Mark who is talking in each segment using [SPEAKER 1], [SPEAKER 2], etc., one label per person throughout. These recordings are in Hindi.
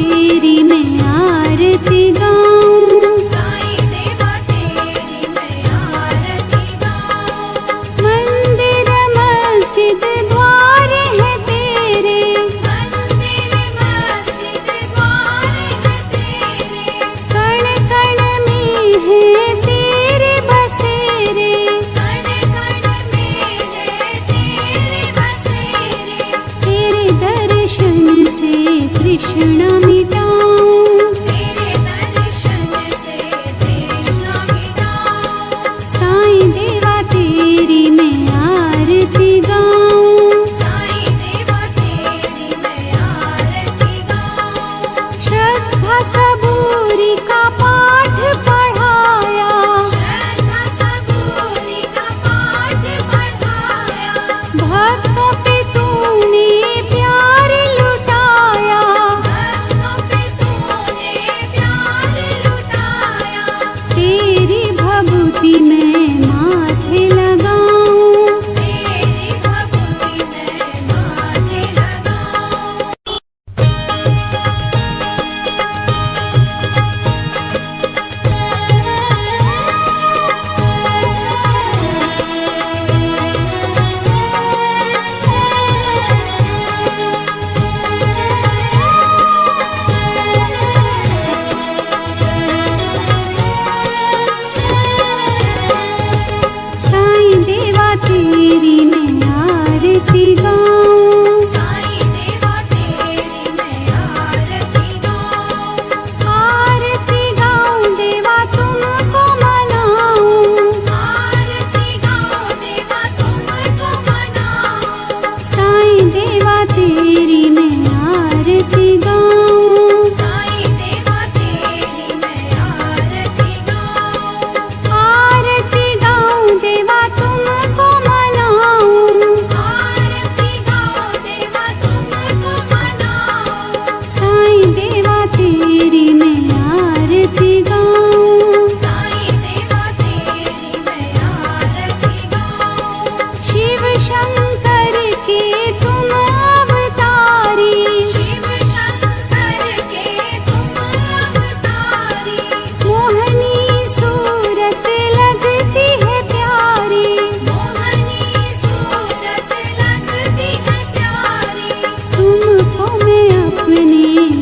[SPEAKER 1] तेरी मैं आरती गाऊं,
[SPEAKER 2] साईं देवा तेरी मैं आरती गाऊं।
[SPEAKER 1] मंदिर मस्जिद द्वार है तेरे,
[SPEAKER 2] मंदिर मस्जिद द्वार है तेरे,
[SPEAKER 1] कण कण में है तेरे बसेरे,
[SPEAKER 2] कण कण में है तेरे बसेरे।
[SPEAKER 1] तेरे दर्शन से तृष्णा मिटाऊं,
[SPEAKER 2] तेरे दर्शन से तृष्णा मिटाऊं।
[SPEAKER 1] साईं देवा तेरी मैं आरती गाऊं,
[SPEAKER 2] साईं देवा तेरी मैं आरती गाऊं।
[SPEAKER 1] श्रद्धा सबूरी का पाठ पढ़ाया,
[SPEAKER 2] श्रद्धा सबूरी का पाठ पढ़ाया,
[SPEAKER 1] भक्तों पे तूने प्यार लुटाया,
[SPEAKER 2] भक्तों पे तूने प्यार लुटाया।
[SPEAKER 1] तेरी भभूति मैं माथे लगाऊं,
[SPEAKER 2] तेरी भक्ति मैं माथे लगाऊं।
[SPEAKER 1] साईं देवा तेरी मैं आरती गाऊं,
[SPEAKER 2] साईं देवा तेरी मैं आरती गाऊं।
[SPEAKER 1] आरती गाऊं देवा तुमको मनाऊं,
[SPEAKER 2] आरती गाऊं देवा तुमको मनाऊं।
[SPEAKER 1] साईं देवा तेरी मैं आरती गाऊं,
[SPEAKER 2] साईं देवा तेरी मैं आरती गाऊं।
[SPEAKER 1] आरती गाऊं देवा तुमको मनाऊं,
[SPEAKER 2] आरती गाऊं देवा तुमको मनाऊं।
[SPEAKER 1] साईं देवा तेरी मैं आरती गाऊं,
[SPEAKER 2] साईं देवा तेरी मैं आरती गाऊं।
[SPEAKER 1] शिव शंकर के तुम अवतारी,
[SPEAKER 2] शिव शंकर के तुम अवतारी,
[SPEAKER 1] मोहनी सूरत लगती है प्यारी,
[SPEAKER 2] मोहनी सूरत लगती है प्यारी।
[SPEAKER 1] तुमको मैं अपने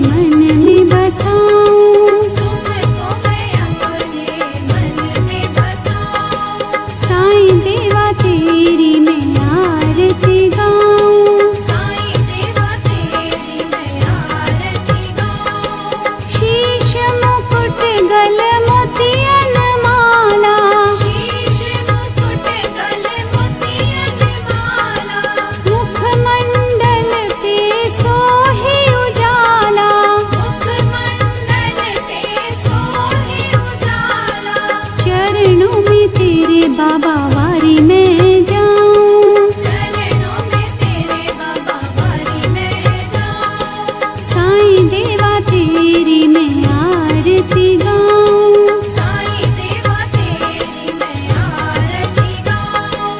[SPEAKER 1] मन में बसाऊं,
[SPEAKER 2] तुमको मैं अपने मन में बसाऊं।
[SPEAKER 1] साईं देवा तेरी मैं आरती गाऊं,
[SPEAKER 2] साईं देवा तेरी मैं आरती गाऊं।
[SPEAKER 1] शीश मुकुट गल मोतियन माला,
[SPEAKER 2] शीश मुकुट गल मोतियन माला,
[SPEAKER 1] मुखमंडल पे सोहे उजाला,
[SPEAKER 2] मुखमंडल पे सोहे उजाला।
[SPEAKER 1] चरणों में तेरे बाबा वारी मैं जाऊं,
[SPEAKER 2] चरणों में तेरे बाबा वारी मैं जाऊं।
[SPEAKER 1] साईं देवा तेरी मैं आरती गाऊं,
[SPEAKER 2] साईं देवा तेरी मैं आरती गाऊं।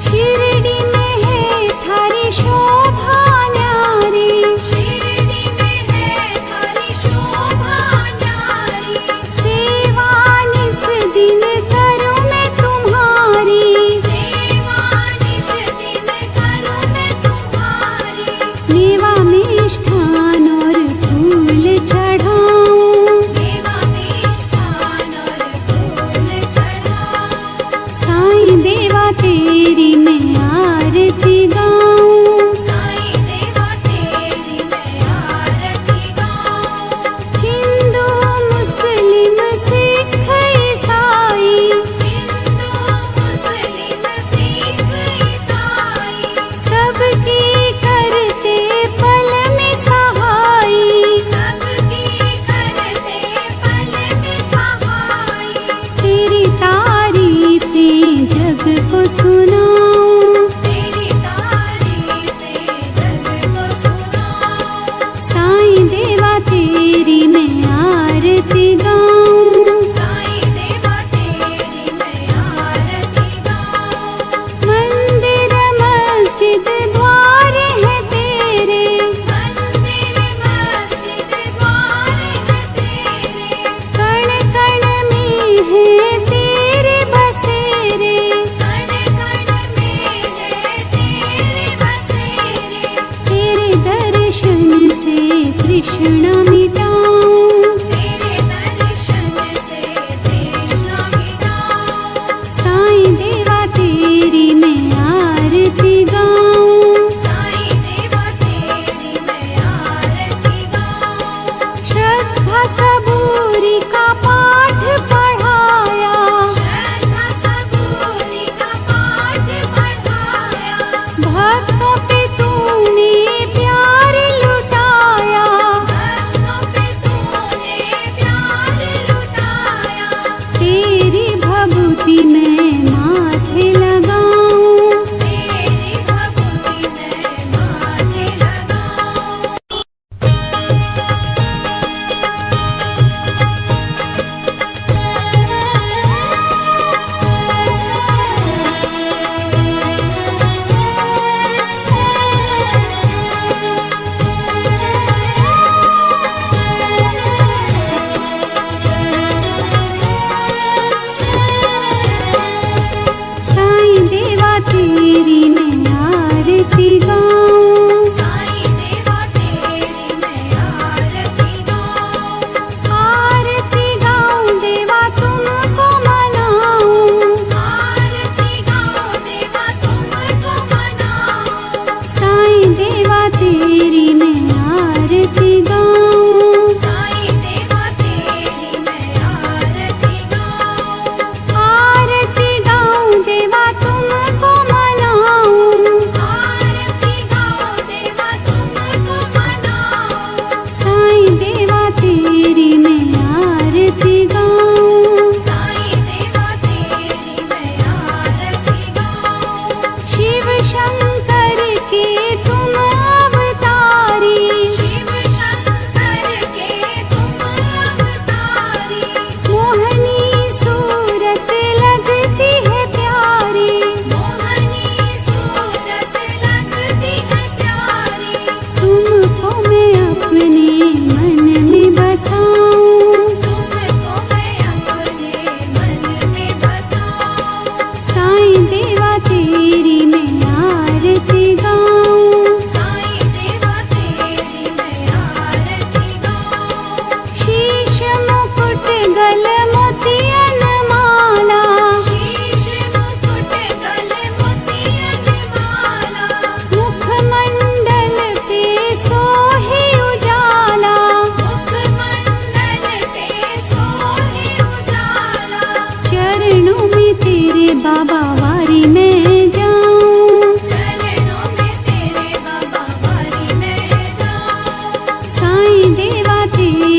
[SPEAKER 1] शिरडी में है थारी शोभा न्यारी,
[SPEAKER 2] शिरडी में है थारी शोभा न्यारी,
[SPEAKER 1] सेवा निस दिन करूं मैं तुम्हारी,
[SPEAKER 2] सेवा निश दिन करूं मैं तुम्हारी।
[SPEAKER 1] मेवा मिष्ठान और फूल चढ़ाऊं,
[SPEAKER 2] देवा मिष्ठान और फूल चढ़ाऊं।
[SPEAKER 1] साईं देवा तेरी मैं आरती गाऊं,
[SPEAKER 2] साईं देवा तेरी मैं आरती गाऊं।
[SPEAKER 1] हिंदू मुस्लिम सिख ईसाई,
[SPEAKER 2] हिंदू मुस्लिम सिख ईसाई,
[SPEAKER 1] सबकी करते पल में सहाई,
[SPEAKER 2] सबकी करते पल में सहाई।
[SPEAKER 1] तेरी तारीफें जग को सुनाऊं,
[SPEAKER 2] तेरी तारीफें जग को सुनाऊं।
[SPEAKER 1] साईं देवा तेरी मैं आरती गाऊं,
[SPEAKER 2] साईं देवा तेरी मैं आरती गाऊं।
[SPEAKER 1] मंदिर मस्जिद द्वार है तेरे,
[SPEAKER 2] मंदिर मस्जिद द्वार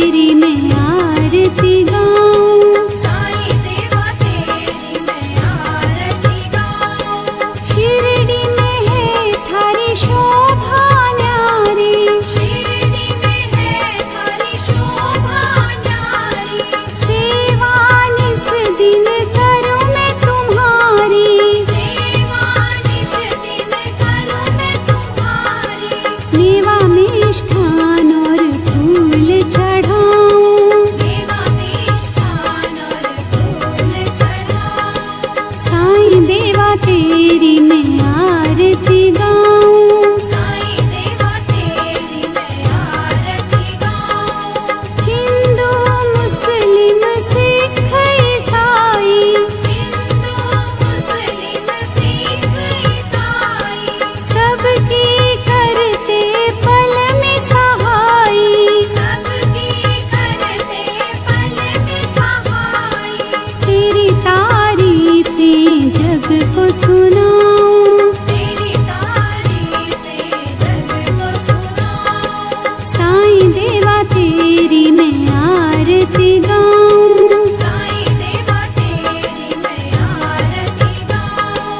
[SPEAKER 1] तेरी मैं आरती गाऊं।
[SPEAKER 2] साईं देवा तेरी मैं आरती गाऊं।
[SPEAKER 1] शिरडी में है थारी शोभा न्यारी,
[SPEAKER 2] शिरडी में है थारी शोभा न्यारी।
[SPEAKER 1] सेवा निस दिन करूं मैं तुम्हारी।
[SPEAKER 2] सेवा निश दिन करूं मैं तुम्हारी।
[SPEAKER 1] मेवा मिष्ठान और फूल चढ़ाऊं।
[SPEAKER 2] देवा मिष्ठान और फूल चढ़ाऊं।
[SPEAKER 1] साईं देवा तेरी मैं आरती गाऊं।
[SPEAKER 2] साईं देवा तेरी मैं आरती गाऊं।
[SPEAKER 1] हिंदू मुस्लिम सिख ईसाई,
[SPEAKER 2] हिंदू मुस्लिम सिख ईसाई।
[SPEAKER 1] सबकी करते पल में सहाई।
[SPEAKER 2] सबकी करते पल में सहाई।
[SPEAKER 1] तेरी तारीफें जग को सुनाऊं।
[SPEAKER 2] तेरी तारीफें जग को सुनाऊं।
[SPEAKER 1] साईं देवा तेरी मैं आरती गाऊं।
[SPEAKER 2] साईं देवा तेरी मैं आरती गाऊं।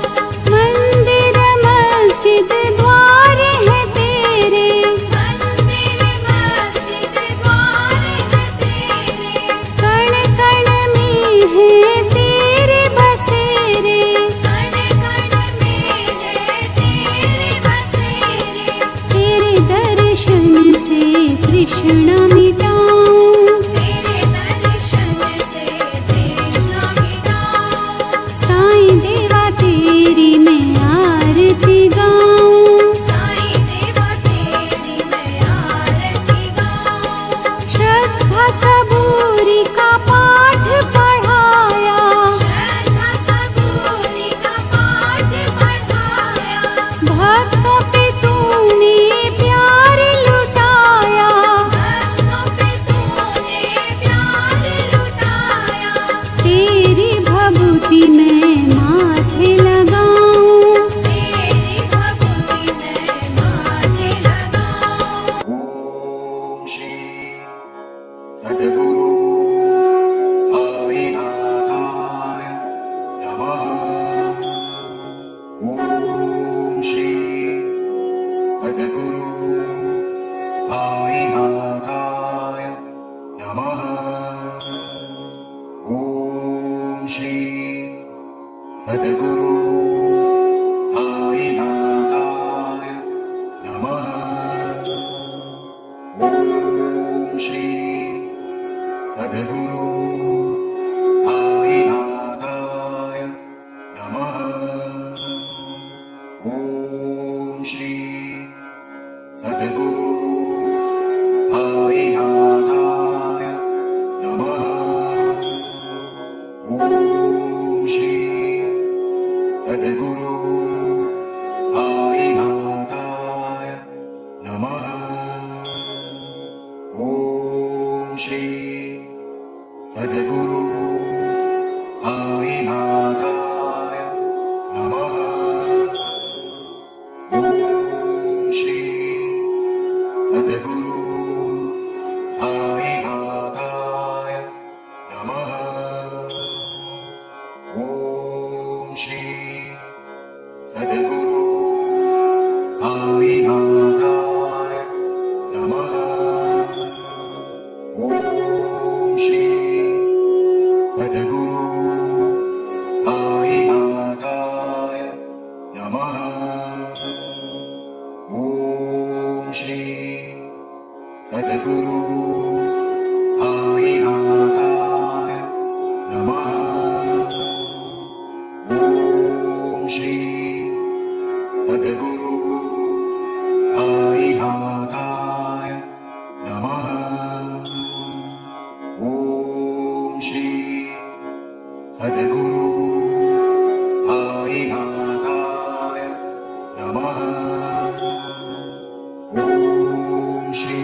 [SPEAKER 1] मंदिर मस्जिद द्वार है तेरे,
[SPEAKER 2] मंदिर मस्जिद द्वार है तेरे।
[SPEAKER 1] कण कण में है तेरे बसेरे।
[SPEAKER 2] कण कण में है तेरे बसेरे।
[SPEAKER 1] तेरे दर्शन से तृष्णा मिटाऊं।
[SPEAKER 2] तेरे दर्शन से तृष्णा मिटाऊं।
[SPEAKER 1] साईं देवा तेरी मैं आरती गाऊं।
[SPEAKER 2] साईं देवा तेरी मैं आरती गाऊं।
[SPEAKER 1] श्रद्धा सबूरी का पाठ पढ़ाया,
[SPEAKER 2] श्रद्धा सबूरी का पाठ पढ़ाया।
[SPEAKER 1] भक्तों पे तूने प्यार लुटाया।
[SPEAKER 2] भक्तों पे तूने प्यार लुटाया।
[SPEAKER 1] तेरी भभूति मैं माथे लगाऊं।
[SPEAKER 2] तेरी भक्ति मैं माथे लगाऊं।
[SPEAKER 3] ओम श्री सद्गुरु साईनाथाय नमः। ओम श्री सद्गुरु साईनाथाय नमः। ओम श्री सद्गुरु साईनाथाय नमः। ओम श्री सद्गुरु साईनाथाय नमः। ओम श्री सद्गुरु साईनाथाय नमः। ओम श्री सद्गुरु साईनाथाय नमः। ओम श्री सद्गुरु साईनाथाय नमः। ओम श्री सद्गुरु साईनाथाय नमः। ओम श्री सद्गुरु साईनाथाय नमः। ओम श्री सद्गुरु साईनाथाय नमः। ओम श्री सद्गुरु साईनाथाय नमः। ओम श्री सद्गुरु साईनाथाय नमः। ओम श्री सद्गुरु साईनाथाय नमः। ओम श्री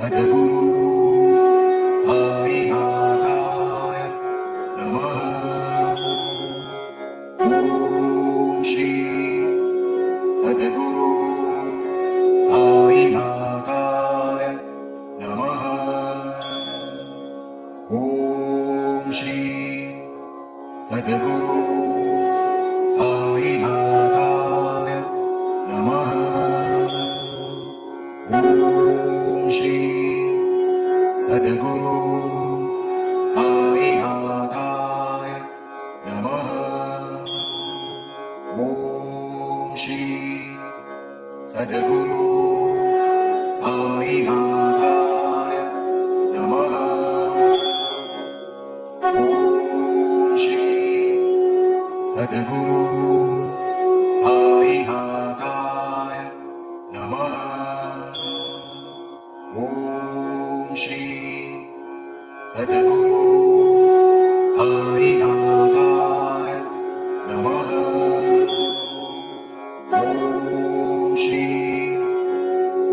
[SPEAKER 3] सद्गुरु साईनाथाय नमः। ॐ श्री सद्गुरु साईनाथाय नमः। ॐ श्री सद्गुरु साईनाथाय नमः। ॐ श्री सद्गुरु साईनाथाय नमः। ॐ श्री सद्गुरु साईनाथाय नमः। ॐ श्री सद्गुरु साईनाथाय नमः। ॐ श्री सद्गुरु साईनाथाय नमः। ॐ श्री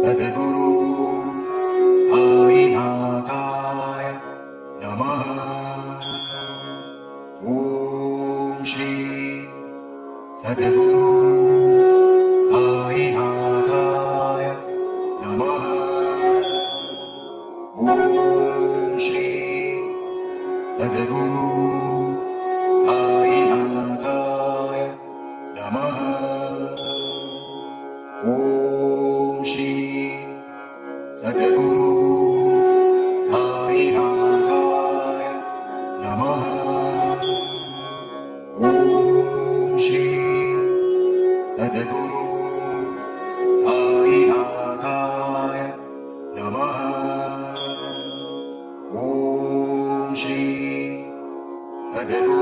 [SPEAKER 3] सद्गुरु साईनाथाय नमः। ॐ श्री सद्गुरु साईनाथाय नमः। ॐ श्री सद्गुरु साईनाथाय नमः। ॐ श्री सद्गुरु साईनाथाय नमः। ॐ श्री सद्गुरु साईनाथाय नमः। ॐ श्री सद्गुरु